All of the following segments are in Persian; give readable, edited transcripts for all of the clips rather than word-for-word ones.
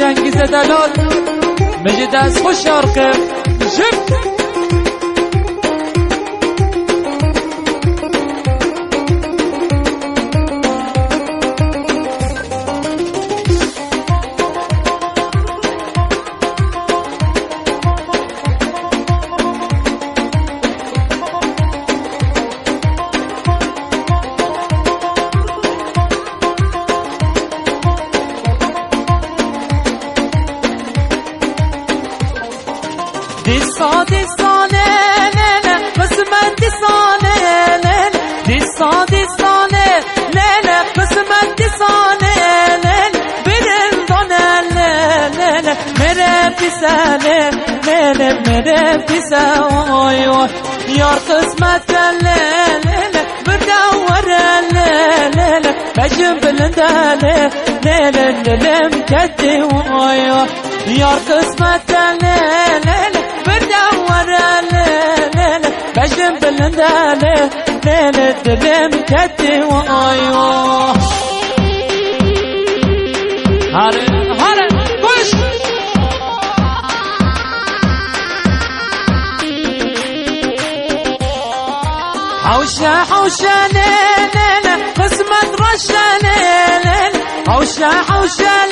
جنگیز دلال مجد از خوش یارقه جب دیستانه نه قسمت دیستانه نه دیستانه نه قسمت دیستانه نه برندانه نه مره پیسانه نه مره پیسانه یار قسمت نه بدور نه بجم بلنده نه دلم کدی یار قسمت نه بجم بلنده دلم كتي وايوه هاري هاري كلش حوشة حوشة ليلة قسمة رشة ليلة حوشة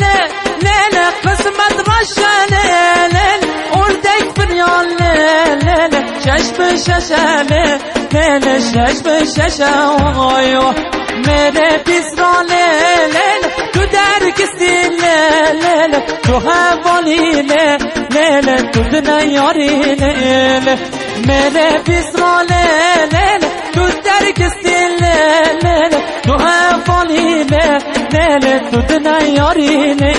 ليلة قسمة رشة ليلة ولدك فريال ليلة شش بششة ليلة شش بششة وايوه میره پیسران لیل تو درگستی لیل تو حوالی لیل تو دنیاری لیل میره پیسران لیل تو درگستی لیل تو حوالی لیل تو دنیاری لیل